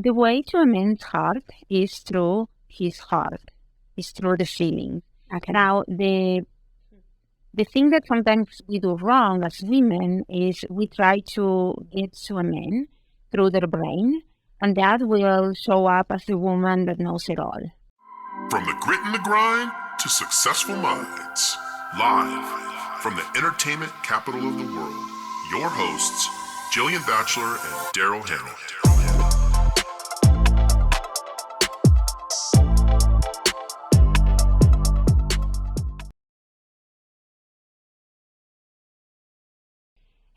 the way to a man's heart is through his heart, is through the feeling. Okay. Now, the thing that sometimes we do wrong as women is we try to get to a man through their brain, and that will show up as the woman that knows it all. From the grit and the grind to successful minds, live from the entertainment capital of the world, your hosts, Jillian Batchelor and Daryl Hannah.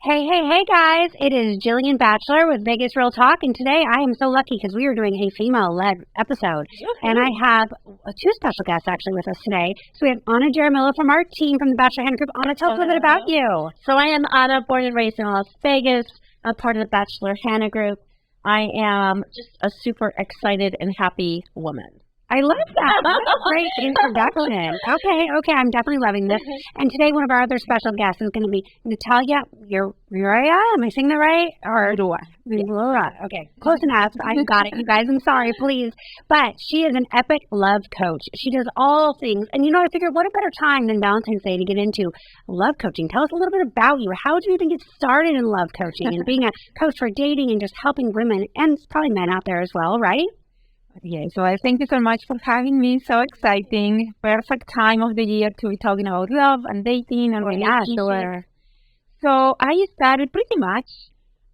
Hey guys, it is Jillian Batchelor with Vegas Real Talk, and today I am so lucky because we are doing a female-led episode, and I have two special guests actually with us today. So we have Anna Jaramillo from our team from the Bachelor Hannah Group. Anna, tell us a little bit about you. So I am Anna, born and raised in Las Vegas, a part of the Bachelor Hannah Group. I am just a super excited and happy woman. I love that. That's a great introduction. Okay, I'm definitely loving this. And today one of our other special guests is going to be Natalia Murua. Am I saying that right? Or Murua. Okay, close enough. I got it, you guys. I'm sorry, please. But she is an epic love coach. She does all things. And I figured what a better time than Valentine's Day to get into love coaching. Tell us a little bit about you. How did you even get started in love coaching and being a coach for dating and just helping women and probably men out there as well, right? Yes, so I thank you so much for having me. So exciting. Perfect time of the year to be talking about love and dating and relationships. So I started pretty much.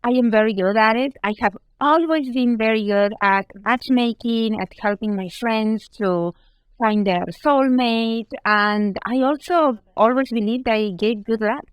I am very good at it. I have always been very good at matchmaking, at helping my friends to find their soulmate. And I also always believed I gave good luck.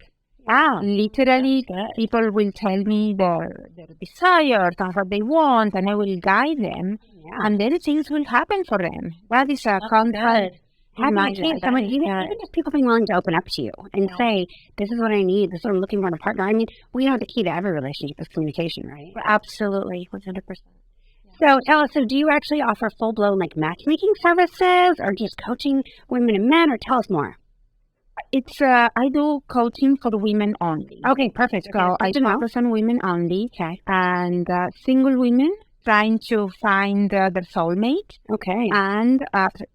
Wow. Literally, people will tell me their desires and what they want, and I will guide them, and then things will happen for them. That is a constant. Even just people being willing to open up to you and say, this is what I need, this is what I'm looking for in a partner. I mean, we know the key to every relationship is communication, right? Absolutely, 100%. So tell us, do you actually offer full-blown matchmaking services or just coaching women and men, or tell us more? It's I do coaching for women only. Okay, perfect. So I focus on women only. Okay. And single women trying to find their soulmate. Okay. And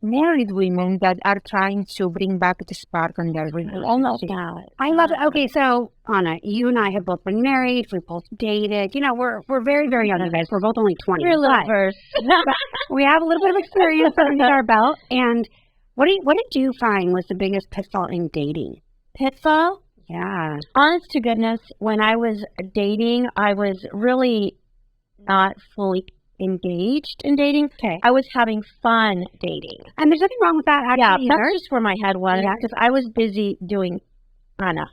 married women that are trying to bring back the spark on their relationship. I love it. Okay, so Anna, you and I have both been married. We both dated. We're very, very young guys. We're both only 20. We're a little versed. We have a little bit of experience under our belt. And what did you find was the biggest pitfall in dating? Pitfall? Yeah. Honest to goodness, when I was dating, I was really not fully engaged in dating. Okay. I was having fun dating. And there's nothing wrong with that. That's just where my head was, because I was busy doing Anna.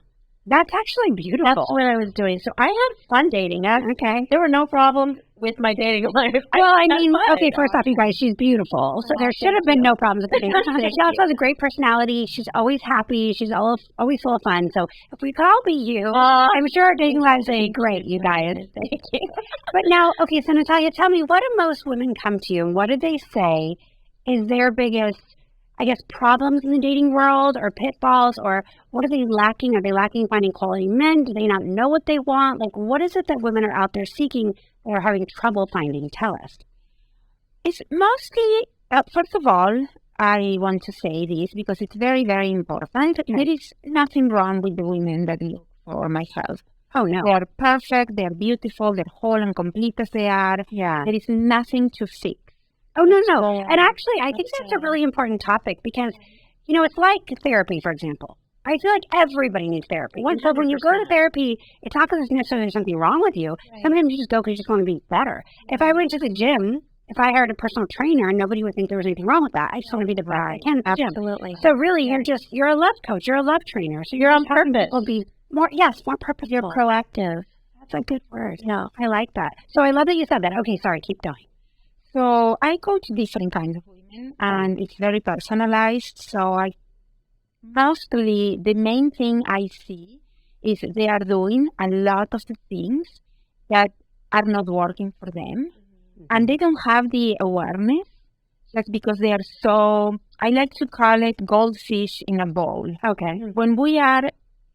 That's actually beautiful. That's what I was doing. So I had fun dating. Okay. There were no problems with my dating life. Well, I mean, okay, first off, you guys, she's beautiful. So there should have been no problems with the dating. She also has a great personality. She's always happy. She's always full of fun. So if we could all be you, I'm sure our dating lives would be great, you guys. Thank you. But now, okay, so Natalia, tell me, what do most women come to you and what do they say is their biggest, I guess, problems in the dating world or pitfalls, or what are they lacking? Are they lacking finding quality men? Do they not know what they want? What is it that women are out there seeking or having trouble finding? Tell us. It's mostly, first of all, I want to say this because it's very, very important. Okay. There is nothing wrong with the women that look for my help. Oh, no. They are perfect, they are beautiful, they're whole and complete as they are. Yeah. There is nothing to fix. Oh, no. And actually, I think that's a really important topic because, it's like therapy, for example. I feel like everybody needs therapy. So when you go to therapy, it's not because necessarily there's something wrong with you. Right. Sometimes you just go because you just want to be better. If I went to the gym, if I hired a personal trainer, nobody would think there was anything wrong with that. I just want to be the best I can at the gym. Absolutely. So really, you're a love coach. You're a love trainer. So you're on purpose. Will be more purposeful. You're proactive. That's a good word. No, I like that. So I love that you said that. Okay, sorry, keep going. So I coach different kinds of women, and it's very personalized. So mostly the main thing I see is they are doing a lot of the things that are not working for them, and they don't have the awareness. That's because they are so, I like to call it goldfish in a bowl. Okay. When we are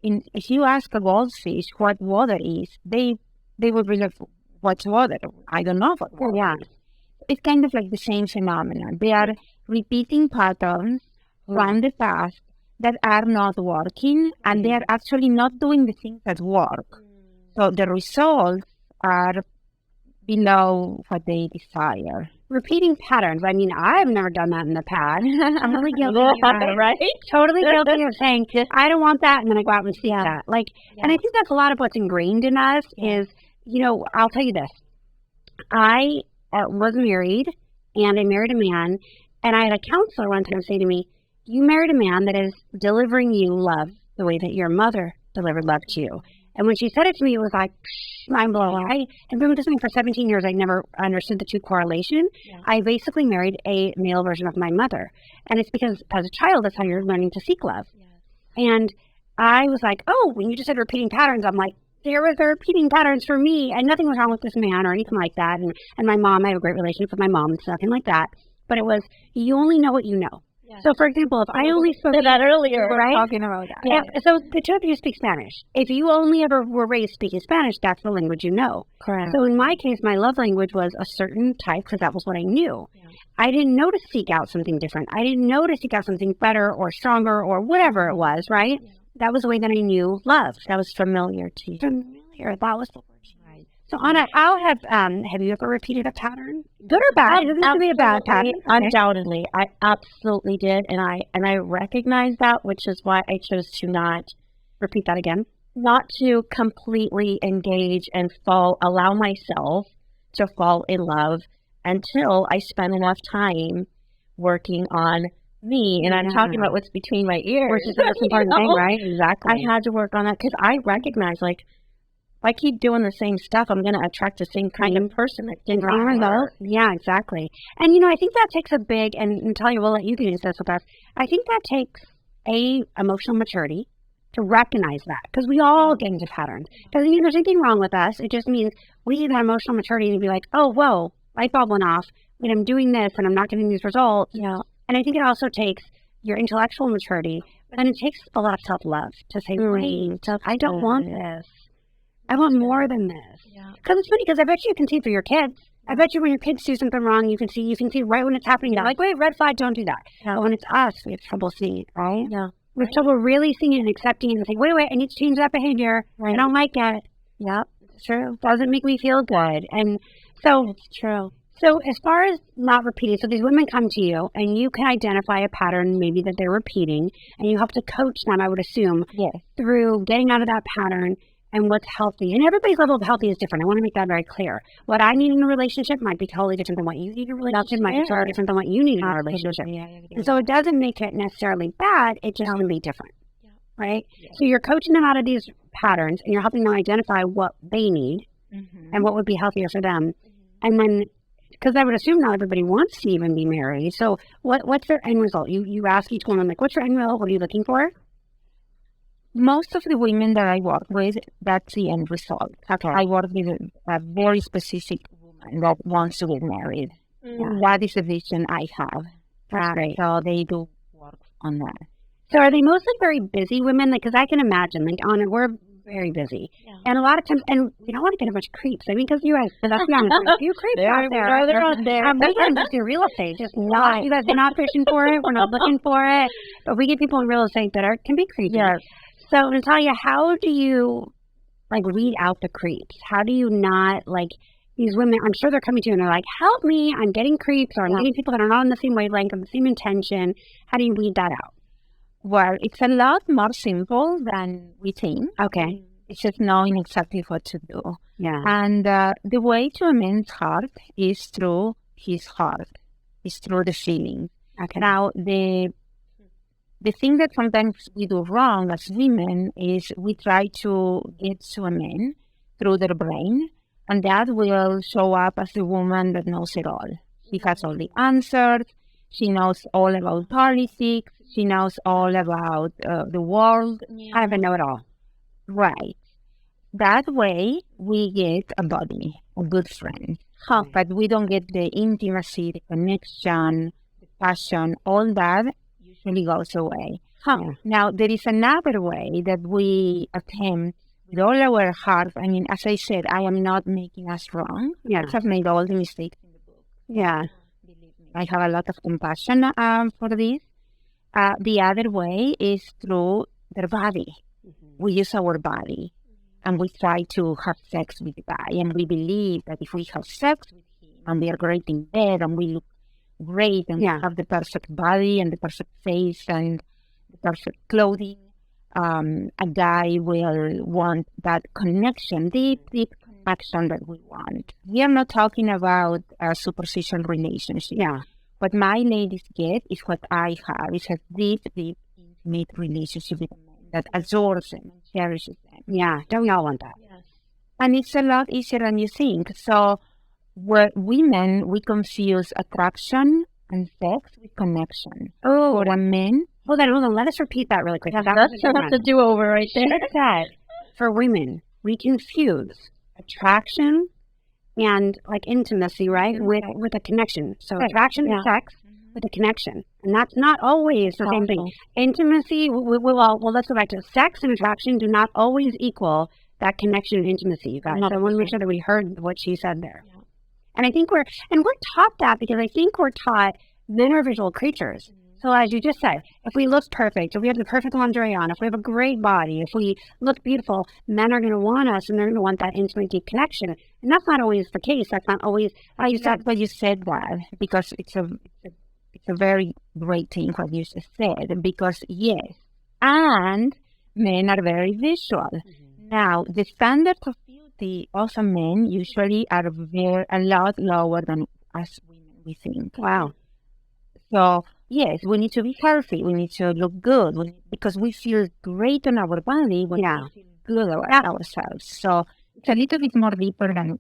if you ask a goldfish what water is, they will be like, what's water? I don't know what water is. it's kind of like the same phenomenon. They are repeating patterns from the past that are not working, and they are actually not doing the things that work. So the results are below what they desire. Repeating patterns. I mean, I've never done that in the past. I'm really guilty of that. right? Totally guilty of saying, I don't want that, and then I go out and see that. Like, and I think that's a lot of what's ingrained in us is, you know, I'll tell you this. I was married, and I married a man, and I had a counselor one time say to me, you married a man that is delivering you love the way that your mother delivered love to you. And when she said it to me, it was like mind blowing. I had been with this man for 17 years. I never understood the two correlation. Yeah. I basically married a male version of my mother. And it's because as a child, that's how you're learning to seek love. Yeah. And I was like, oh, when you just said repeating patterns, I'm like, there was the repeating patterns for me. And nothing was wrong with this man or anything like that. And my mom, I have a great relationship with my mom. It's nothing like that. But it was, you only know what you know. Yeah. So, for example, if I only spoke that earlier, right? Talking about that. Yeah. So the two of you speak Spanish. If you only ever were raised speaking Spanish, that's the language you know. Correct. So in my case, my love language was a certain type because that was what I knew. Yeah. I didn't know to seek out something different. I didn't know to seek out something better or stronger or whatever it was, right? Yeah. That was the way that I knew love. That was familiar to you. Familiar. That was the word. So Anna, how have you ever repeated a pattern, good or bad? It doesn't have to be a bad pattern. Undoubtedly, I absolutely did, and I recognize that, which is why I chose to not repeat that again, not to completely engage and allow myself to fall in love until I spend enough time working on me. And I'm talking about what's between my ears, which is the most important thing, right? Exactly. I had to work on that because I recognize, like, if I keep doing the same stuff, I'm going to attract the same kind of person that didn't work. Yeah, exactly. And, you know, I think that takes a big, and Natalia, we'll let you get into this with us. I think that takes emotional maturity to recognize that because we all get into patterns. Doesn't mean there's anything wrong with us. It just means we need that emotional maturity to be like, oh, whoa, light bulb went off. And I'm doing this and I'm not getting these results. Yeah. And I think it also takes your intellectual maturity, but then it takes a lot of self-love to say, wait, I don't want this. I want more than this. Because it's funny, because I bet you can see for your kids. I bet you when your kids do something wrong, you can see right when it's happening. You're like, wait, red flag, don't do that. But when it's us, we have trouble seeing it, right? Yeah. We have trouble really seeing it and accepting it and saying, wait, I need to change that behavior. Right. I don't like it. Yep, it's true. Doesn't make me feel good. And so it's true. So as far as not repeating, so these women come to you and you can identify a pattern maybe that they're repeating and you have to coach them, I would assume, through getting out of that pattern and what's healthy. And everybody's level of healthy is different. I want to make that very clear. What I need in a relationship might be totally different than what you need in a relationship, might be totally different than what you need in a relationship. And so it doesn't make it necessarily bad, it just can be different. Right? So you're coaching them out of these patterns and you're helping them identify what they need and what would be healthier for them. And then, because I would assume not everybody wants to even be married. So what's their end result? You ask each one, like, what's your end result? What are you looking for? Most of the women that I work with, that's the end result. Okay. I work with a very specific woman that wants to get married. That is the vision I have. That's great. So they do work on that. So are they mostly very busy women? Because I can imagine, like, Anna, we're very busy. And a lot of times, and we don't want to get a bunch of creeps. I mean, because you guys, let's be honest, there's a few creeps out there. They're out there. We can just do real estate. Just not, you guys are not fishing for it. We're not looking for it. But we get people in real estate that can be creepy. Yes. So, Natalia, how do you, like, weed out the creeps? How do you not, like, these women, I'm sure they're coming to you and they're like, help me, I'm getting creeps, or I'm getting people that are not on the same wavelength, of the same intention. How do you weed that out? Well, it's a lot more simple than we think. Okay. It's just knowing exactly what to do. Yeah. And the way to a man's heart is through his heart. It's through the feeling. Okay. Now, the thing that sometimes we do wrong as women is we try to get to a man through their brain, and that will show up as the woman that knows it all. She has all the answers. She knows all about politics. She knows all about the world. I have a know-it-all. Right. That way, we get a buddy, a good friend. But we don't get the intimacy, the connection, the passion, all that usually goes away. Now, there is another way that we attempt with all our heart. I mean, as I said, I am not making us wrong. I have made all the mistakes in the book. Yeah. I have a lot of compassion for this. The other way is through their body. We use our body and we try to have sex with the guy, and we believe that if we have sex with him and we are great in bed and we look great and we have the perfect body and the perfect face and the perfect clothing, a guy will want that connection, deep connection that we want. We are not talking about a superficial relationship. Yeah. What my ladies get is what I have. It's a deep, intimate relationship with a man that adores them and cherishes them. Yeah. Don't we all want that? Yes. And it's a lot easier than you think. So where women, we confuse attraction and sex with connection. Oh, For a man, hold on. Let us repeat that really quick. That's That the do-over right she there. said, for women, we confuse attraction and like intimacy, right, with a connection. So attraction is sex with a connection, and that's not always the same thing. Intimacy, well, let's go back to sex and attraction do not always equal that connection and intimacy, you guys. So I want to make sure that we heard what she said there. Yeah. And I think we're taught that because I think we're taught men are visual creatures. So as you just said, if we look perfect, if we have the perfect lingerie on, if we have a great body, if we look beautiful, men are going to want us and they're going to want that intimate, deep connection. And that's not always the case. That's not always how you said. but you said that because it's a very great thing what you just said, because yes, and men are very visual. Now, the standards of beauty of a men usually are a lot lower than us women we think. Wow. So yes, we need to be healthy. We need to look good because we feel great on our body when we feel good about ourselves. So it's a little bit more deeper than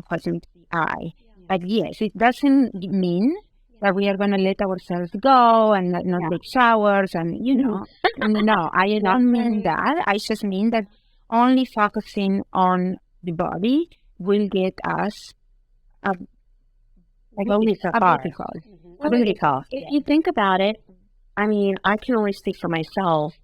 what meets the eye. But yes, it doesn't mean that we are going to let ourselves go and not take showers and, no, I don't mean that. I just mean that only focusing on the body will get us If you think about it, I mean, I can only speak for myself.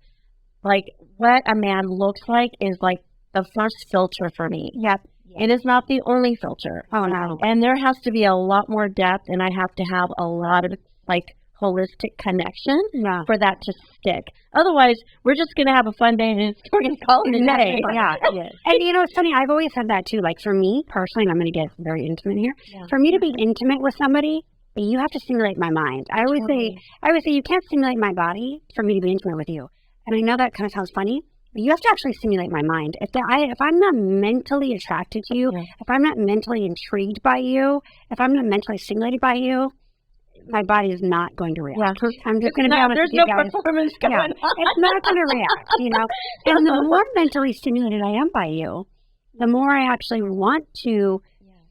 Like, what a man looks like is like the first filter for me. Yep. It is not the only filter. Oh, no. And there has to be a lot more depth, and I have to have a lot of, like, holistic connection for that to stick. Otherwise, we're just going to have a fun day and we're going to call it a day. Yeah. And it's funny, I've always said that too. Like for me personally, and I'm going to get very intimate here. Yeah. For me to be intimate with somebody, you have to stimulate my mind. I always say you can't stimulate my body for me to be intimate with you. And I know that kind of sounds funny, but you have to actually stimulate my mind. If I'm not mentally attracted to you, if I'm not mentally intrigued by you, if I'm not mentally stimulated by you, my body is not going to react. Yeah. I'm just going to be honest with you guys. There's no performance going on. It's not going to react, And the more mentally stimulated I am by you, the more I actually want to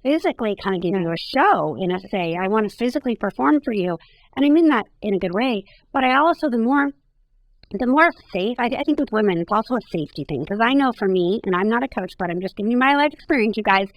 physically kind of give you a show, say, I want to physically perform for you. And I mean that in a good way. But I also, the more safe, I think with women, it's also a safety thing. Because I know for me, and I'm not a coach, but I'm just giving you my life experience, you guys,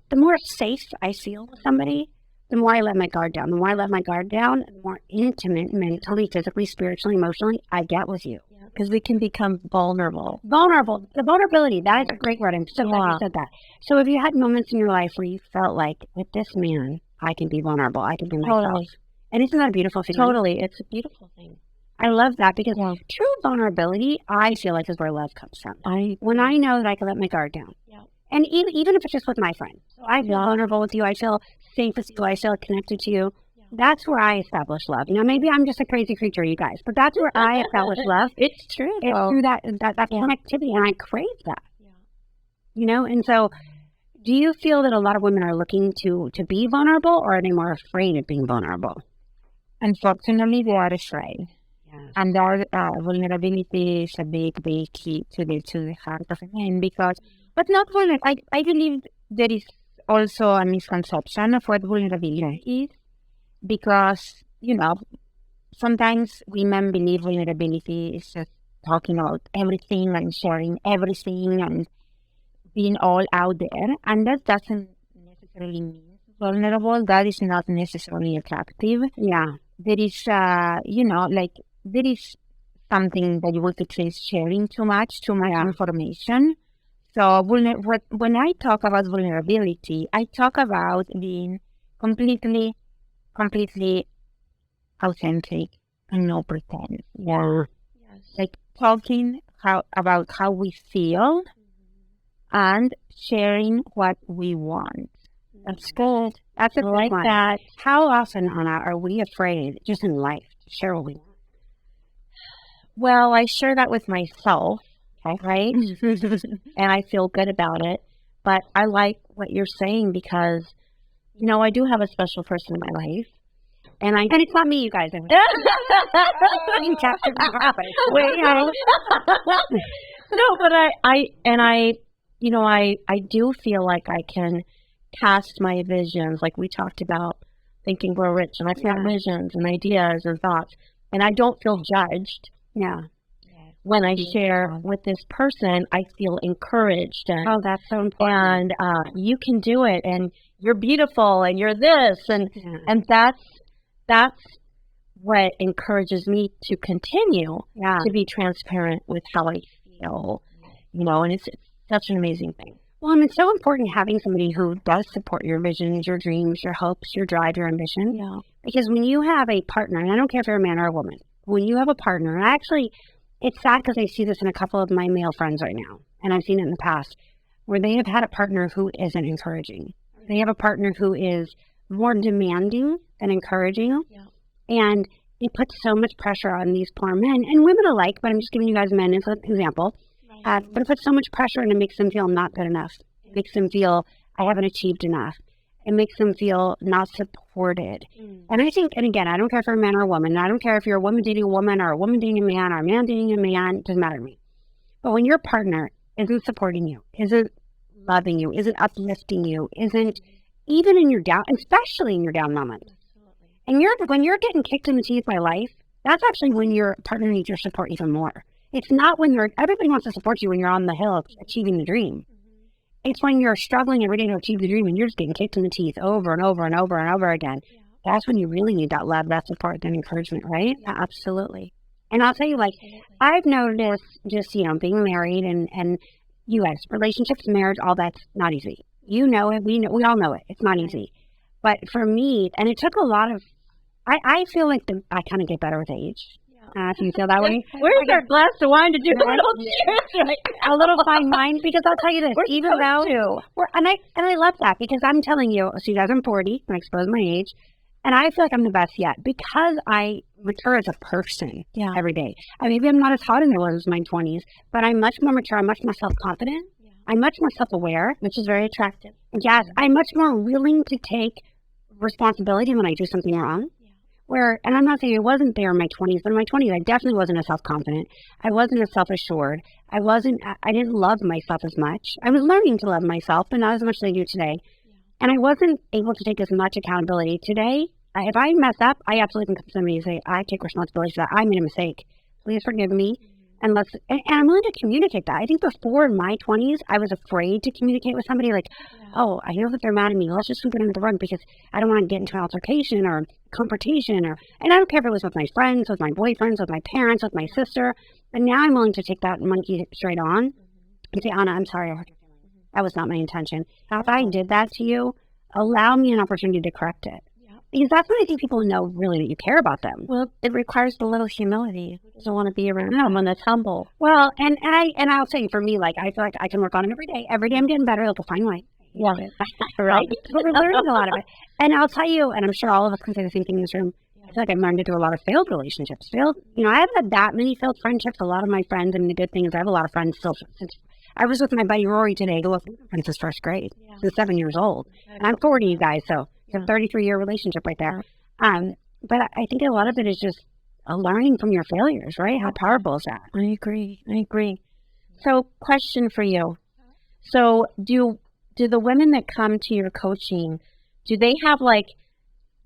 the more safe I feel with somebody, the more I let my guard down. The more I let my guard down, the more intimate, mentally, physically, spiritually, emotionally, I get with you. Because we can become vulnerable. Vulnerable. The vulnerability, that is a great word. I'm so glad you said that. So if you had moments in your life where you felt like, with this man, I can be vulnerable. I can be myself. Totally. And isn't that a beautiful thing? Totally. It's a beautiful thing. I love that because true vulnerability, I feel like, is where love comes from. When I know that I can let my guard down. Yeah. And even if it's just with my friend. So I feel vulnerable with you. I feel safe with you. I feel connected to you. That's where I establish love. Maybe I'm just a crazy creature, you guys, but that's where I establish love. It's true. It's through that connectivity, and I crave that. Yeah. And so do you feel that a lot of women are looking to be vulnerable, or are they more afraid of being vulnerable? Unfortunately, they are afraid. Yeah. And our vulnerability is a big key to the heart of a man but not vulnerable. I believe there is also a misconception of what vulnerability is. Because, sometimes women believe vulnerability is just talking about everything and sharing everything and being all out there. And that doesn't necessarily mean vulnerable. That is not necessarily attractive. Yeah. There is, there is something that you would say is sharing too much information. So when I talk about vulnerability, I talk about being completely completely authentic and no pretend. Yeah. Like talking about how we feel and sharing what we want. That's good. That's a good like one. that. How often, Anna, are we afraid, just in life, to share what we want? Well, I share that with myself, right? And I feel good about it. But I like what you're saying because, you know, I do have a special person in my life. And it's not me, you guys. You captured my heart, but it's way out. No, but I do feel like I can cast my visions, like we talked about Think and Grow Rich, and I have visions and ideas and thoughts, and I don't feel judged. Yeah. When I share with this person, I feel encouraged. And, Oh, that's so important. And you can do it, and you're beautiful, and you're this, and that's what encourages me to continue to be transparent with how I feel, you know, and it's such an amazing thing. Well, and it's so important having somebody who does support your visions, your dreams, your hopes, your drive, your ambition. Yeah. Because when you have a partner, and I don't care if you're a man or a woman, when you have a partner, and actually, it's sad because I see this in a couple of my male friends right now, and I've seen it in the past, where they have had a partner who isn't encouraging. They have a partner who is more demanding than encouraging. Yeah. And it puts so much pressure on these poor men and women alike, but I'm just giving you guys men as an example. But it puts so much pressure and it makes them feel not good enough. It makes them feel, I haven't achieved enough. It makes them feel not supported. And I think, and again, I don't care if you're a man or a woman. I don't care if you're a woman dating a woman or a woman dating a man or a man dating a man. It doesn't matter to me. But when your partner isn't supporting you, isn't loving you, isn't uplifting you, isn't even in your down, especially in your down moment. And when you're getting kicked in the teeth by life, that's actually when your partner needs your support even more. It's not when everybody wants to support you when you're on the hill achieving the dream. It's when you're struggling every day to achieve the dream and you're just getting kicked in the teeth over and over and over and over again. That's when you really need that love, that support, that encouragement, right? Yeah, absolutely. And I'll tell you, like, I've noticed just, you know, being married and you guys, relationships, marriage, all that's not easy. You know it. We all know it. It's not easy. But for me, and it took a lot of, I feel like I kind of get better with age. If you feel that way. Where's our glass of wine to do a little cheers? A little fine wine, because I'll tell you this, even though and I love that, because I'm telling you, so you guys, I'm 40, and I expose my age, and I feel like I'm the best yet because I mature as a person every day. Maybe I'm not as hot as I was in my 20s, but I'm much more mature. I'm much more self-confident. I'm much more self-aware, which is very attractive. Yes, I'm much more willing to take responsibility when I do something wrong. And I'm not saying it wasn't there in my 20s, but in my 20s, I definitely wasn't as self-confident. I wasn't as self-assured. I didn't love myself as much. I was learning to love myself, but not as much as I do today. And I wasn't able to take as much accountability. Today, if I mess up, I absolutely can come to somebody and say, I take responsibility for that. I made a mistake. Please forgive me. And I'm willing to communicate that. I think before in my 20s, I was afraid to communicate with somebody like, oh, I know that they're mad at me. Let's just sweep it under the rug because I don't want to get into an altercation or confrontation. And I don't care if it was with my friends, with my boyfriends, with my parents, with my sister. But now I'm willing to take that monkey straight on and say, Anna, I'm sorry. That was not my intention. If I did that to you, allow me an opportunity to correct it. Because that's when I think people know really that you care about them. Well, it requires a little humility. Who doesn't want to be around someone that's humble? Well, and I'll say for me, like, I feel like I can work on it every day. Every day I'm getting better. Like a fine wine. Yeah. Right. But we're learning a lot of it. And I'll tell you, and I'm sure all of us can say the same thing in this room, I feel like I've learned to do a lot of failed relationships. I haven't had that many failed friendships. A lot of my friends, and the good thing is I have a lot of friends still. Since I was with my buddy Rory today, who was since first grade. He's 7 years old. And I'm 40, you guys, so it's a 33-year relationship right there. But I think a lot of it is just learning from your failures, right? How powerful is that? I agree. So, question for you. So, do the women that come to your coaching, do they have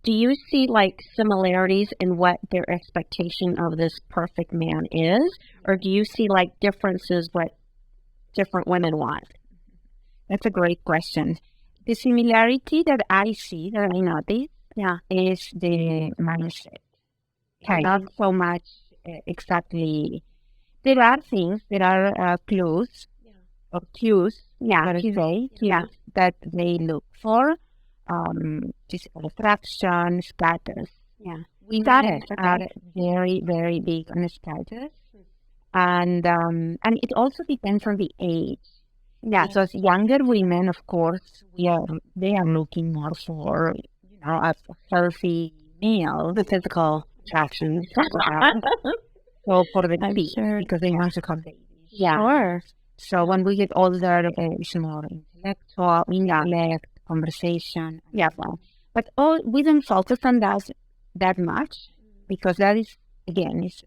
do you see similarities in what their expectation of this perfect man is? Or do you see differences what different women want? That's a great question. The similarity that I see, that I notice, is the mindset. Okay. Not so much exactly. There are things, there are clues, or cues, that they look for, physical attraction, status. Yeah. Women Status, are okay. very, very big on status. And it also depends on the age. Yeah. Because younger women, of course, they are looking more for, a healthy male. The physical attraction. So for the I'm baby, sure. because they want to have babies. Yeah. Sure. So when we get older, it's more intellectual, intellect, conversation. Yeah. But we don't focus on that much because that is, again, is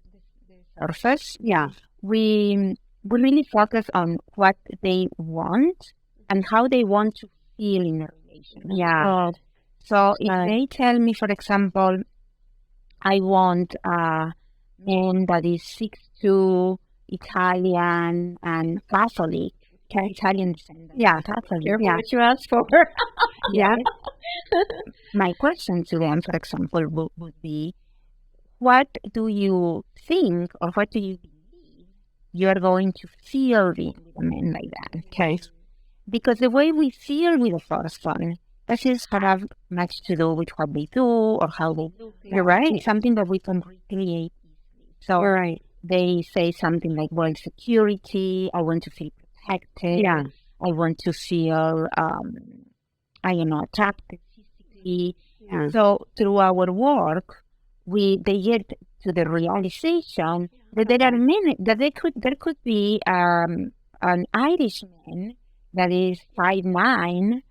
the surface. Yeah. We really focus on what they want and how they want to feel in a relationship. Yeah. So if they tell me, for example, I want a man that is 6'2", Italian and Catholic, Italian descendant. Yeah. Catholic. Careful Yeah. what you ask for. Yeah. My question to them, for example, would be, what do you think or what do you believe you're going to feel with a man like that? Okay. Because the way we feel with the first one doesn't have much to do with what they do or how they do. You're right. It's something that we can recreate easily. So You're right. they say something like, well, insecurity, I want to feel protected. Yeah. I want to feel, attracted physically. Yeah. So through our work, they get to the realization that there could be an Irishman that is 5'9"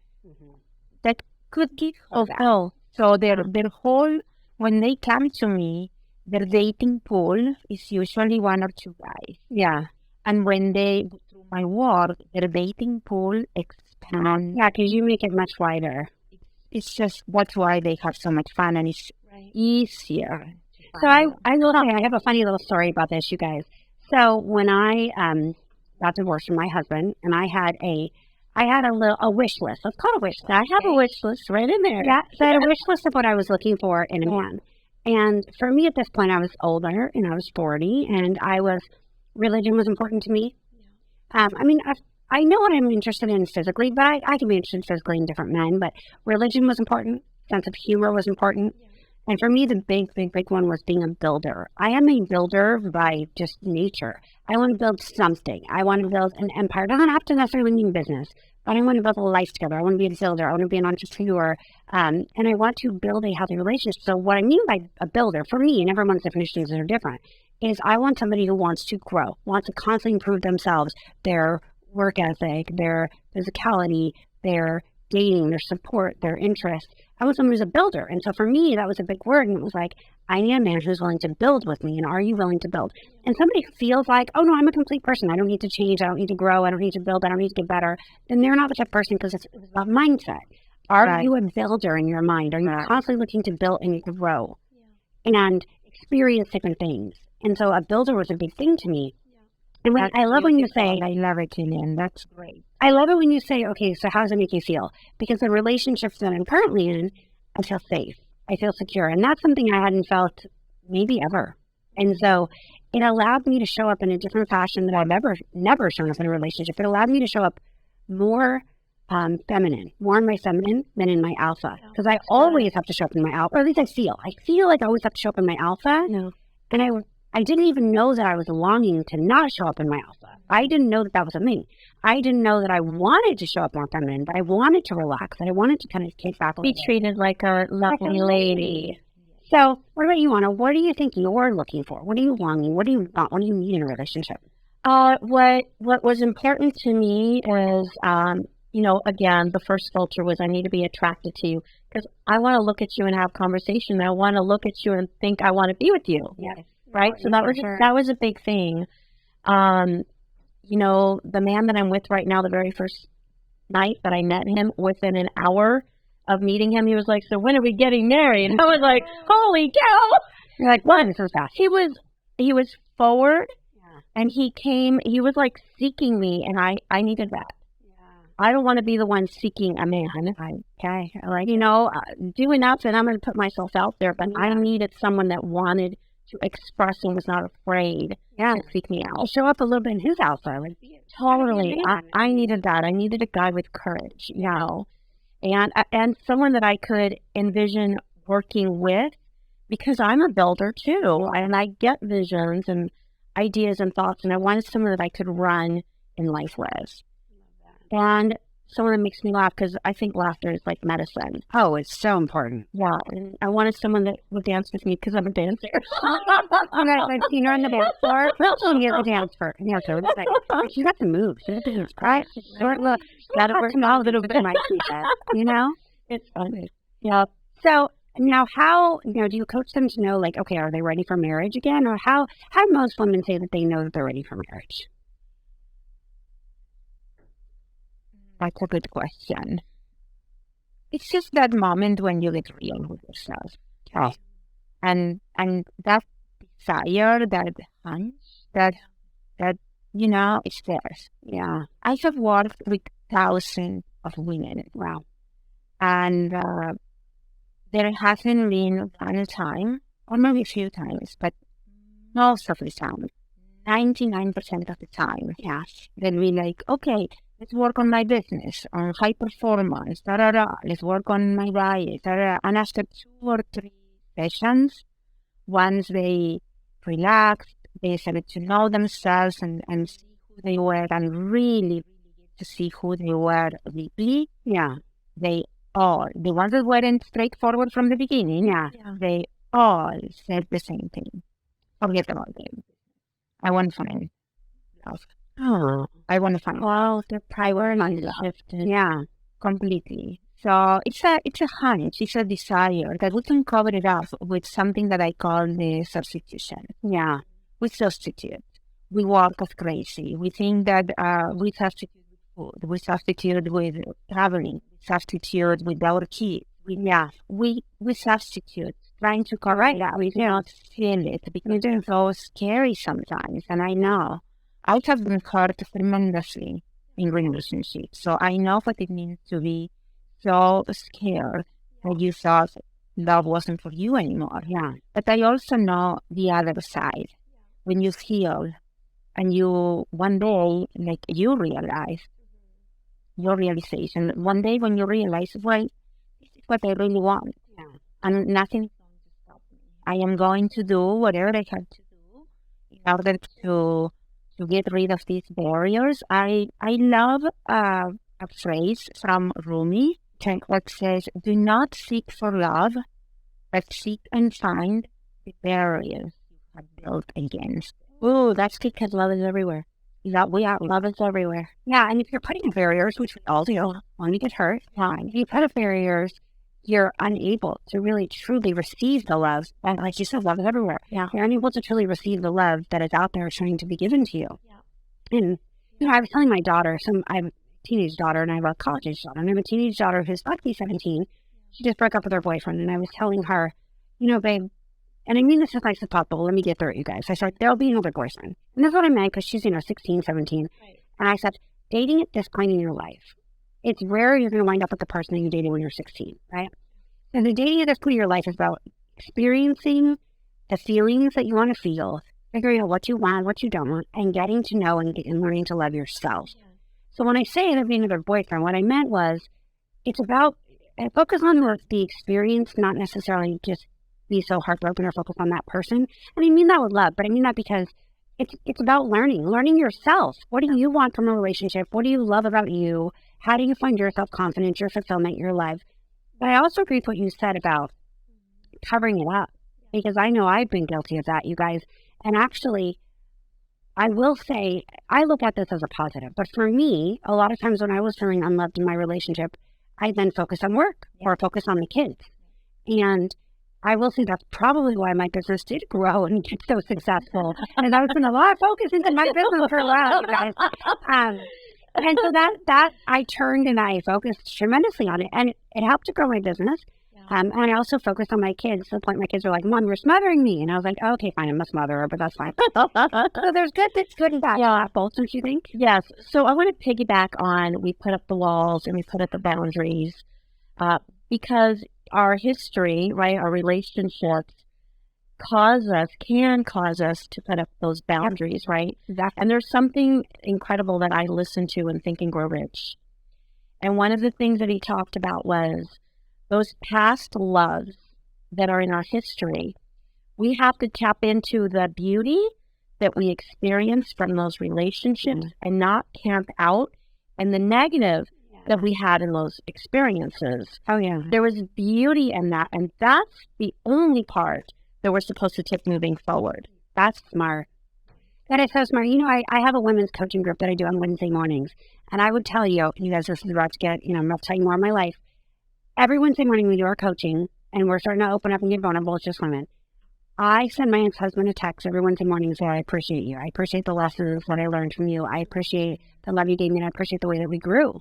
that could give her that. So their whole, when they come to me, their dating pool is usually one or two guys. Yeah. And when they go through my work, their dating pool expands. Yeah, because you make it much wider. It's just that's why they have so much fun, and it's easier. So I will say, I have a funny little story about this, you guys. So when I got divorced from my husband, and I had a wish list. Let's call it a wish list. I have a wish list right in there. Yeah, so I had a wish list of what I was looking for in a man. And for me at this point, I was older, and I was 40, and religion was important to me. I know what I'm interested in physically, but I can be interested physically in different men, but religion was important, sense of humor was important. And for me, the big one was being a builder. I am a builder by just nature. I want to build something. I want to build an empire. It doesn't have to necessarily mean business, but I want to build a life together. I want to be a builder. I want to be an entrepreneur. And I want to build a healthy relationship. So what I mean by a builder, for me, and everyone's definitions are different, is I want somebody who wants to grow, wants to constantly improve themselves, their work ethic, their physicality, their dating, their support, their interest. I want someone who's a builder. And so for me, that was a big word. And it was like, I need a man who's willing to build with me. And are you willing to build? And somebody who feels like, oh no, I'm a complete person. I don't need to change. I don't need to grow. I don't need to build. I don't need to get better. Then they're not the type of person, because it's about mindset. Are you a builder in your mind? Are you constantly looking to build and grow and experience different things? And so a builder was a big thing to me. And I love when you say, I love it, Gillian. That's great. I love it when you say, okay, so how does it make you feel? Because the relationships that I'm currently in, I feel safe. I feel secure. And that's something I hadn't felt maybe ever. And so it allowed me to show up in a different fashion that I've never shown up in a relationship. It allowed me to show up more feminine, more in my feminine than in my alpha. Because I always have to show up in my alpha, or at least I feel like I always have to show up in my alpha. No. And I didn't even know that I was longing to not show up in my alpha. I didn't know that was a me. I didn't know that I wanted to show up more feminine, but I wanted to relax, and I wanted to kind of take back a little Be treated like a lovely lady. So what about you, Anna? What do you think you're looking for? What are you longing? What do you want? What do you need in a relationship? What was important to me is, again, the first filter was I need to be attracted to you, because I want to look at you and have conversation. I want to look at you and think I want to be with you. Yes. Right? So that was a big thing. The man that I'm with right now, the very first night that I met him, within an hour of meeting him, he was like, so when are we getting married? And I was like, holy cow. You're like, what? This was fast. He was forward, and he was like seeking me, and I needed that. I don't want to be the one seeking a man. Okay. Do enough, and I'm going to put myself out there, but I needed someone that wanted to express and was not afraid to seek me out. Show up a little bit in his alpha. Totally. I needed that. I needed a guy with courage, and someone that I could envision working with, because I'm a builder too, and I get visions and ideas and thoughts, and I wanted someone that I could run in life with, and someone that makes me laugh, because I think laughter is like medicine. Oh, it's so important. Yeah, and I wanted someone that would dance with me because I'm a dancer. I've seen her on the dance floor. She is a dancer. She got the moves. She's a business, right? Short look. Got to work a little bit. Might see that. You know? It's funny. Yeah. So now, how do you coach them to know, like, okay, are they ready for marriage again, or how do most women say that they know that they're ready for marriage? That's a good question. It's just that moment when you get real with yourself. Okay. And that desire, that hunch, that it's theirs. Yeah. I have worked with thousands of women. Wow. And there hasn't been one time, or maybe a few times, but most of the time, 99% of the time, Yes. then we like, okay, let's work on my business, on high performance, let's work on my diet, and after 2 or 3 sessions, once they relaxed, they started to know themselves and see who they were, and really get to see who they were deeply. Yeah. They all, the ones that weren't straightforward from the beginning, Yeah. they all said the same thing. Forget about it. I want to find love. Oh. I want to find Well, the priorities shifted. Yeah. completely. So it's a hunch, it's a desire that we can cover it up with something that I call the substitution. Yeah. We substitute. We work as crazy. We think that we substitute with food. We substitute with traveling. We substitute with our kids. We substitute, trying to correct that. We cannot feel it because it's so scary sometimes. And I know I have been hurt tremendously in relationships. So I know what it means to be so scared that you thought love wasn't for you anymore. Yeah. But I also know the other side. When you heal and you one day, like you realize, your realization, one day when you realize, well, this is what I really want. Yeah. And nothing is going to stop me. I am going to do whatever I have to do in order to get rid of these barriers. I love a phrase from Rumi that says, do not seek for love, but seek and find the barriers you have built against. Ooh, that's because love is everywhere. Love is everywhere. Yeah. And if you're putting up barriers, which we all do when we get hurt, fine. If you put up barriers, you're unable to really truly receive the love. And like you said, love is everywhere. Yeah. You're unable to truly receive the love that is out there trying to be given to you. Yeah. And, I was telling my daughter, I have a teenage daughter and I have a college age daughter, and I have a teenage daughter who's about to be 17. She just broke up with her boyfriend, and I was telling her, babe, and I mean this as nice as possible, let me get through it, you guys. I said, there'll be another boyfriend. And that's what I meant, because she's, 16, 17. Right. And I said, dating at this point in your life, it's rare you're going to wind up with the person that you dated when you're 16, right? And the dating at this point in your life is about experiencing the feelings that you want to feel, figuring out what you want, what you don't want, and getting to know and learning to love yourself. Yeah. So when I say there'll be another boyfriend, what I meant was it's about focus on the experience, not necessarily just be so heartbroken or focus on that person. And I mean that with love, but I mean that because it's about learning yourself. What do you want from a relationship? What do you love about you? How do you find your self-confidence, your fulfillment, your life? But I also agree with what you said about covering it up, because I know I've been guilty of that, you guys. And actually, I will say, I look at this as a positive. But for me, a lot of times when I was feeling unloved in my relationship, I then focused on work or focused on the kids. And I will say that's probably why my business did grow and get so successful. And I was putting a lot of focus into my business for a while, you guys. And so that I turned and I focused tremendously on it. And it helped to grow my business. And I also focused on my kids to the point my kids were like, Mom, you're smothering me. And I was like, okay, fine, I'm a smotherer, but that's fine. So there's good and bad. Yeah. Both, don't you think? Yes. So I want to piggyback on, we put up the walls and we put up the boundaries because our history, right, our relationships can cause us to put up those boundaries, right? Exactly. And there's something incredible that I listen to in Think and Grow Rich. And one of the things that he talked about was those past loves that are in our history. We have to tap into the beauty that we experienced from those relationships and not camp out and the negative that we had in those experiences. Oh, yeah. There was beauty in that, and that's the only part that we're supposed to take moving forward. That's smart. That is so smart. You know, I have a women's coaching group that I do on Wednesday mornings, and I would tell you, you guys, this is about to get, I'm about to tell you more of my life. Every Wednesday morning we do our coaching, and we're starting to open up and get vulnerable. It's just women. I send my ex-husband a text every Wednesday morning and say, I appreciate you. I appreciate the lessons that I learned from you. I appreciate the love you gave me, and I appreciate the way that we grew.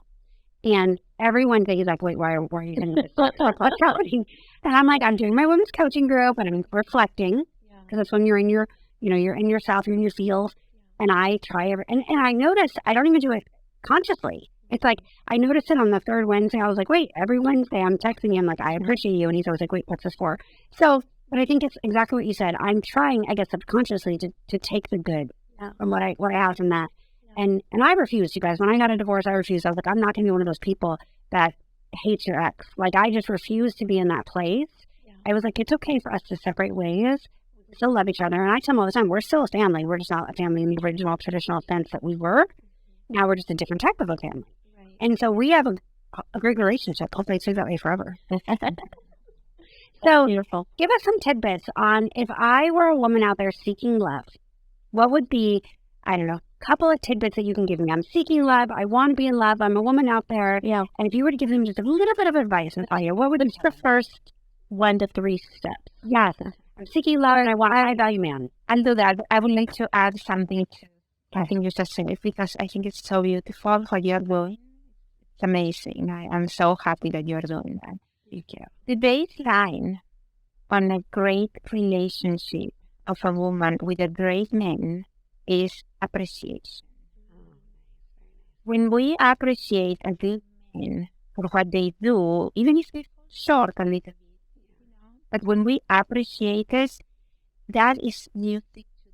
And every Wednesday he's like, wait, why are you going to what's happening? And I'm like, I'm doing my women's coaching group, and I'm reflecting, because that's when you're in your, you're in yourself, you're in your feels. And I try and I noticed I don't even do it consciously. It's like, I noticed it on the third Wednesday. I was like, wait, every Wednesday I'm texting him like, I appreciate you. And he's always like, wait, what's this for? So, but I think it's exactly what you said. I'm trying, I guess, subconsciously to take the good from what I have from that. And I refused, you guys. When I got a divorce, I refused. I was like, I'm not going to be one of those people that hates your ex. Like, I just refused to be in that place. I was like, it's okay for us to separate ways. We still love each other. And I tell them all the time, we're still a family. We're just not a family in the original traditional sense that we were. Now we're just a different type of a family. And so we have a great relationship. Hopefully it stays that way forever. So Beautiful. Give us some tidbits on, if I were a woman out there seeking love, what would be, I don't know, a couple of tidbits that you can give me. I'm seeking love. I want to be in love. I'm a woman out there. Yeah. And if you were to give them just a little bit of advice, Natalia, what would What's the first 1 to 3 steps? Yes. I'm seeking love, and I value man. I'll do that. I would like to add something to I think you just said it, because I think it's so beautiful what you're doing. It's amazing. I am so happy that you're doing that. Thank you. The baseline on a great relationship of a woman with a great man is appreciation. When we appreciate a good man for what they do, even if they fall short a little bit, but when we appreciate it, that is music to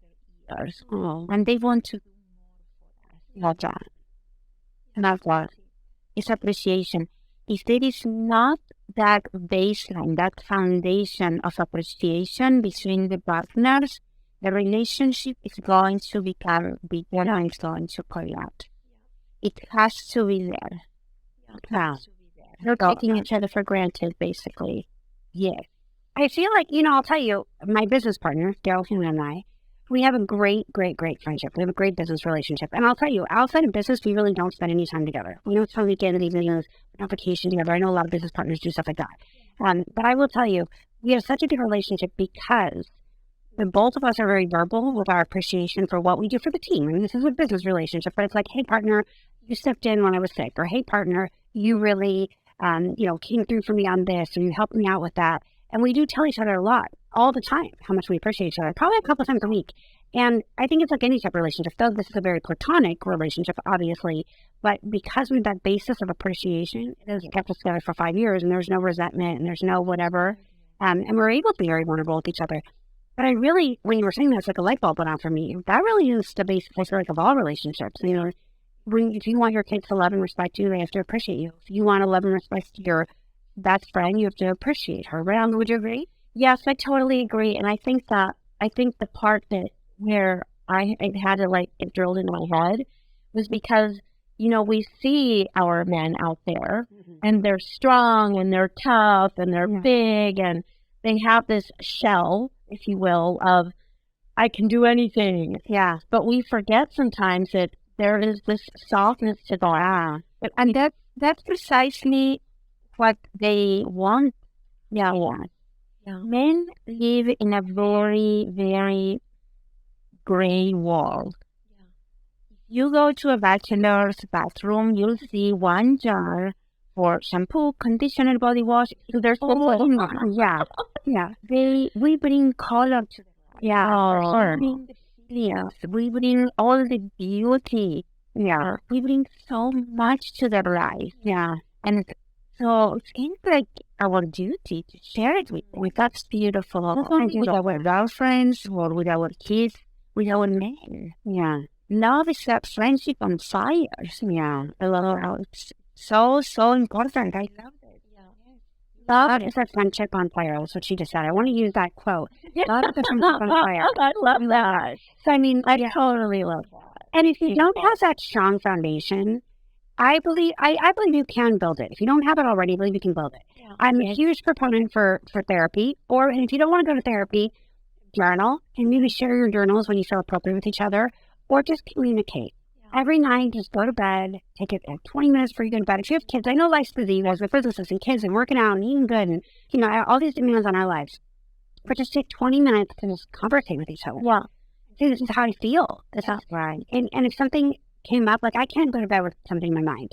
their ears. Oh, And they want to do more for us. Love that. It's appreciation. If there is not that baseline, that foundation of appreciation between the partners, the relationship is going to become bigger and it's going to collapse. It has to be there. wow. They're taking each other for granted, basically. Yes. I feel like, I'll tell you, my business partner, Daryl and I, we have a great, great, great friendship. We have a great business relationship. And I'll tell you, outside of business, we really don't spend any time together. We don't spend weekends and evenings, on vacation together. I know a lot of business partners do stuff like that. But I will tell you, we have such a good relationship because the both of us are very verbal with our appreciation for what we do for the team. I mean, this is a business relationship, but it's like, hey, partner, you stepped in when I was sick. Or, hey, partner, you really, came through for me on this, or you helped me out with that. And we do tell each other a lot, all the time, how much we appreciate each other, probably a couple of times a week. And I think it's like any type of relationship, though this is a very platonic relationship, obviously. But because we have that basis of appreciation, it has kept us together for 5 years, and there's no resentment, and there's no whatever. And we're able to be very vulnerable with each other. But I really, when you were saying that, it's like a light bulb went on for me. That really is the basis, I feel like, of all relationships. If you want your kids to love and respect you, they have to appreciate you. If you want to love and respect your best friend, you have to appreciate her. Right? Would you agree? Yes, I totally agree. And I think the part that where I had to get drilled into my head was because, we see our men out there and they're strong and they're tough and they're big and they have this shell, if you will, of I can do anything. Yeah. But we forget sometimes that there is this softness to them. And that's precisely what they want. Yeah. Men live in a very, very gray world. You go to a bachelor's bathroom, you'll see one jar for shampoo, conditioner, body wash. There's Yeah. We bring color to the life. Yeah. We bring the feelings. We bring all the beauty. Yeah. We bring so much to their life. Yeah. And so it's kind of like our duty to share it with them. That's beautiful. Not only with our girlfriends or with our kids, with our men. Yeah. Love is that friendship on fire. Yeah. I love how it's so important. I love it. Love is a friendship on fire. That's what she just said. I want to use that quote. Love is a friendship on fire. I love that. So, I mean, I totally love that. and if you don't have that strong foundation, I believe you can build it. If you don't have it already, I believe you can build it. Yeah. I'm a huge proponent for therapy, and if you don't want to go to therapy, journal, and maybe share your journals when you feel appropriate with each other, or just communicate. Every night, just go to bed, take it 20 minutes before you go to bed. If you have kids, I know life's busy, you guys, with businesses and kids and working out and eating good and, all these demands on our lives. But just take 20 minutes to just conversate with each other. Yeah. Say, this is how I feel. That's right. And if something came up, like I can't go to bed with something in my mind.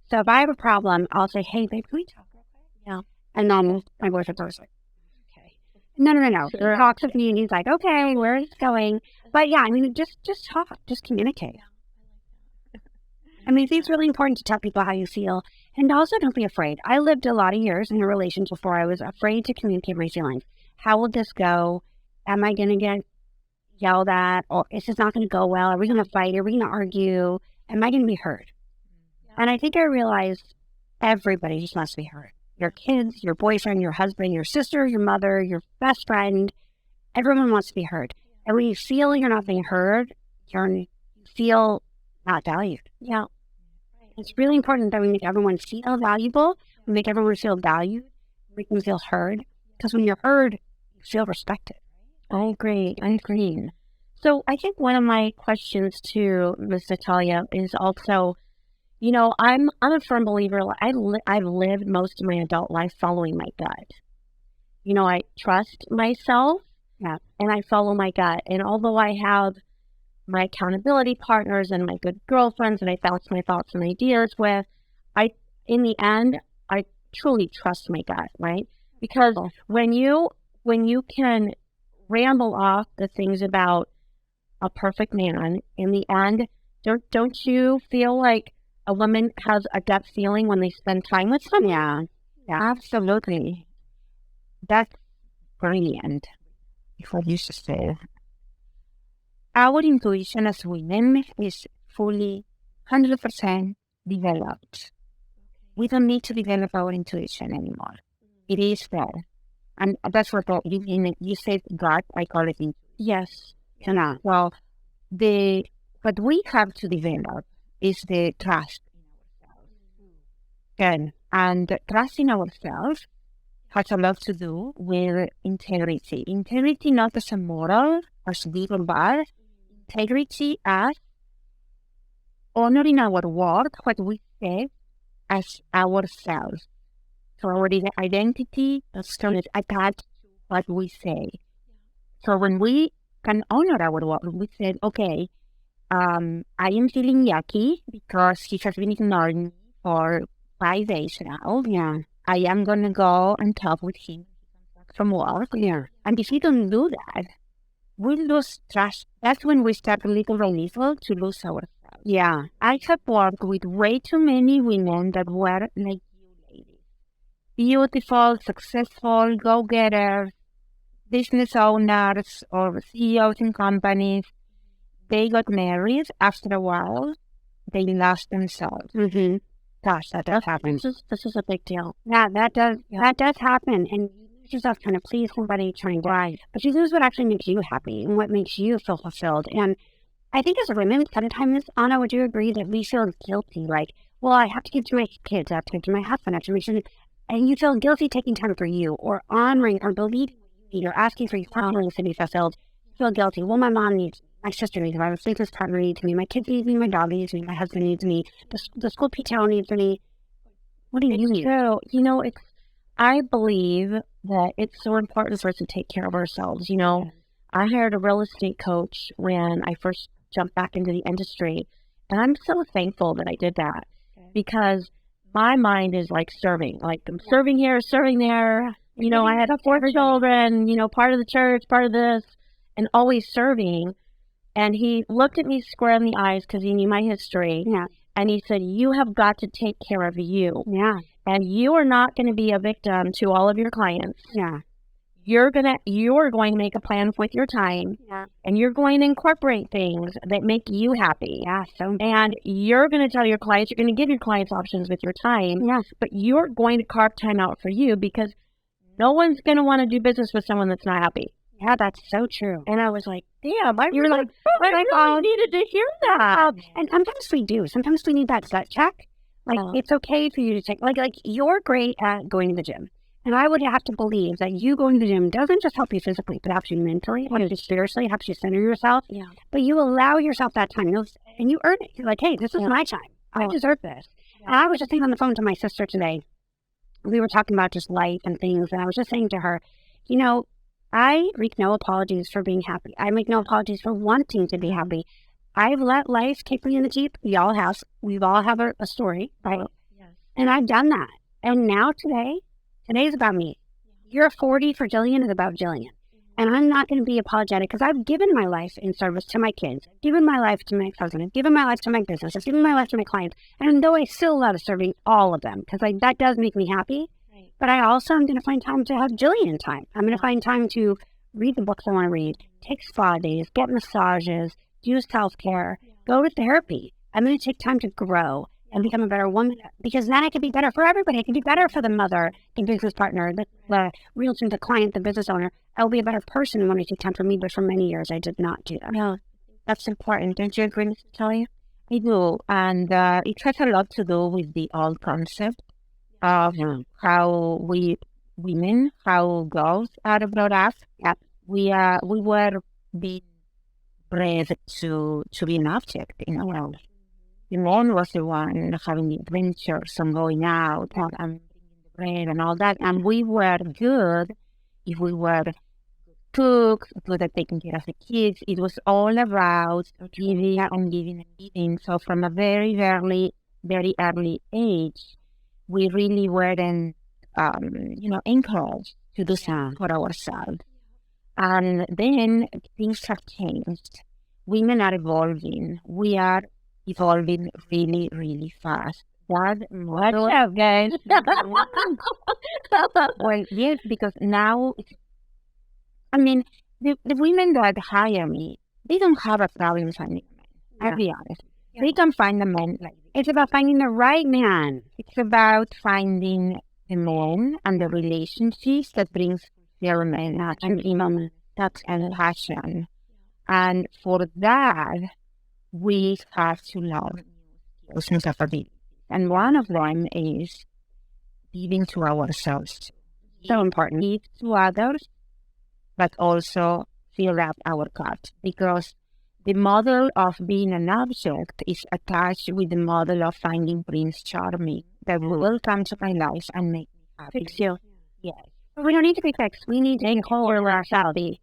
So if I have a problem, I'll say, hey, babe, can we talk real quick? Yeah. And then my boyfriend's always like, okay. No. He talks with me and he's like, okay, where is it going? But yeah, I mean, just talk, just communicate. I mean, it's really important to tell people how you feel. And also, don't be afraid. I lived a lot of years in a relationship before I was afraid to communicate my feelings. How will this go? Am I going to get yelled at? Or is this not going to go well? Are we going to fight? Are we going to argue? Am I going to be heard? And I think I realized everybody just wants to be heard. Your kids, your boyfriend, your husband, your sister, your mother, your best friend. Everyone wants to be heard. And when you feel you're not being heard, you feel not valued. Yeah. It's really important that we make everyone feel valuable, we make everyone feel valued, make them feel heard. Because when you're heard, you feel respected. I agree. So I think one of my questions to Ms. Natalia is also, I'm a firm believer. I've lived most of my adult life following my gut. I trust myself, and I follow my gut. And although I have my accountability partners and my good girlfriends that I bounce my thoughts and ideas with, in the end, I truly trust my gut, right? Because when you can ramble off the things about a perfect man, in the end, don't you feel like a woman has a gut feeling when they spend time with someone? Yeah, absolutely. That's brilliant. What you just said. Our intuition as women is fully 100% developed. We don't need to develop our intuition anymore. It is there. And that's what you said God, I call it intuition. Yes. Well, what we have to develop is the trust in ourselves. And trust in ourselves has a lot to do with integrity. Integrity not as a moral, as good or bad. Integrity as honoring our word, what we say, as ourselves. So our identity is attached to what we say. So when we can honor our word, we said, okay, I am feeling yucky because he has been ignoring me for 5 days now. Yeah. I am going to go and talk with him from work. Yeah. And if we don't do that, we lose trust. That's when we start little by little to lose ourselves. Yeah. I have worked with way too many women that were like you ladies. Beautiful, successful, go-getters, business owners or CEOs in companies. They got married. After a while, they lost themselves. Mm-hmm. Gosh, that does happen. This is a big deal. Yeah, that does happen. And you lose yourself trying to please somebody, but you lose what actually makes you happy and what makes you feel fulfilled. And I think as a women, sometimes, Anna, would you agree that we feel guilty? Like, well, I have to give to my kids, I have to give to my husband, I have to make sure, and you feel guilty taking time for you, or honoring, or believing what you need, or asking for your feelings to be fulfilled. You feel guilty. Well, my mom needs me, my sister needs me, my sleepless partner needs me, my kids need me, my dog needs me, my husband needs me, the school PTO needs me. What do you need? True. I believe that it's so important for us to take care of ourselves. I hired a real estate coach when I first jumped back into the industry, and I'm so thankful that I did that because my mind is like serving. Like I'm serving here, serving there. I had 4 children, part of the church, part of this, and always serving. And he looked at me square in the eyes because he knew my history. Yeah. And he said, you have got to take care of you. Yeah. And you are not going to be a victim to all of your clients. Yeah. you're going to make a plan with your time, and you're going to incorporate things that make you happy. And you're going to tell your clients, you're going to give your clients options with your time, but you're going to carve time out for you, because no one's going to want to do business with someone that's not happy. Yeah, that's so true. And I was like, damn, I You're like, really needed to hear that. And sometimes we do. Sometimes we need that gut check. Like, it's okay for you to take, like you're great at going to the gym. And I would have to believe that you going to the gym doesn't just help you physically, but helps you mentally, helps you spiritually, helps you center yourself. Yeah. But you allow yourself that time, and you earn it. You're like, hey, this is my time. I deserve this. And I was just thinking on the phone to my sister today. We were talking about just life and things, and I was just saying to her, I make no apologies for being happy. I make no apologies for wanting to be happy. I've let life kick me in the teeth. We all have a story, right? Yes. And I've done that. And now today's about me. You're 40 for Jillian is about Jillian. And I'm not going to be apologetic, because I've given my life in service to my kids. I've given my life to my ex-husband. I've given my life to my business. I've given my life to my clients. And though I still love serving all of them, because that does make me happy, but I also am going to find time to have Jillian time. I'm going to find time to read the books I want to read, take spa days, get massages, do self-care, go to therapy. I'm going to take time to grow and become a better woman, because then I can be better for everybody. I can be better for the mother, the business partner, the realtor, the client, the business owner. I'll be a better person when I take time for me, but for many years I did not do that. Yeah, that's important. Don't you agree, Ms. Natalia? I do. And it has a lot to do with the old concept of how how girls are brought up. Yeah. We were being bred to be an object in a world. The man was the one having the adventures and going out and bringing the bread and all that. And we were good if we were cooks, good at taking care of the kids. It was all about giving and giving and giving. So from a very early age, we really weren't, encouraged to do something for ourselves. And then things have changed. Women are evolving. We are evolving really, really fast. Watch out, guys. Well, yes, because now, the women that hire me, they don't have a problem finding a man. I'll be honest. Yeah. They can find a man like this. It's about finding the right man. It's about finding the man and the relationships that brings fulfillment and passion. And for that, we have to learn new skills and abilities. And one of them is giving to ourselves. So important. Give to others, but also fill up our cup. Because the model of being an object is attached with the model of finding Prince Charming that will come to my life and make me happy. Fix you. Yes. But we don't need to be fixed. We need to take hold of ourselves.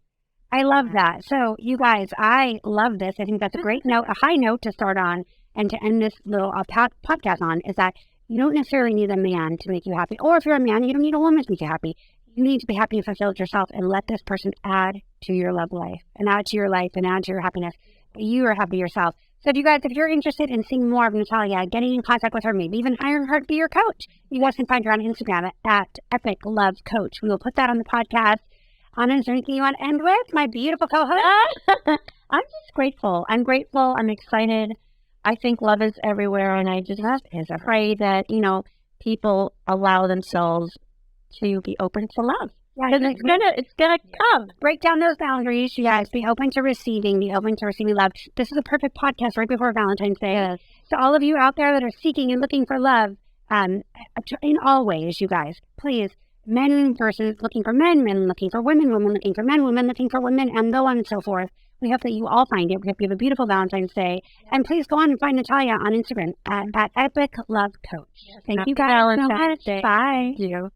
I love that. So, you guys, I love this. I think that's a great note, a high note to start on and to end this little podcast on, is that you don't necessarily need a man to make you happy. Or if you're a man, you don't need a woman to make you happy. You need to be happy and fulfilled yourself, and let this person add to your love life and add to your life and add to your happiness. But you are happy yourself. So if you're interested in seeing more of Natalia, getting in contact with her, maybe even hiring her to be your coach, you guys can find her on Instagram at Epic Love Coach. We will put that on the podcast. Anna, is there anything you want to end with, my beautiful co-host? I'm just grateful. I'm grateful. I'm excited. I think love is everywhere, and I just pray that, people allow themselves to be open to love. Yeah, it's gonna come. Break down those boundaries. You guys, be open to receiving love. This is a perfect podcast right before Valentine's Day. Yes. So all of you out there that are seeking and looking for love, in all ways, you guys, please, men versus looking for men looking for women, women looking for men, women looking for women, and so on and so forth. We hope that you all find it. We hope you have a beautiful Valentine's Day. And please go on and find Natalia on Instagram at Epic Love Coach. Thank you guys so much. Bye. Thank you.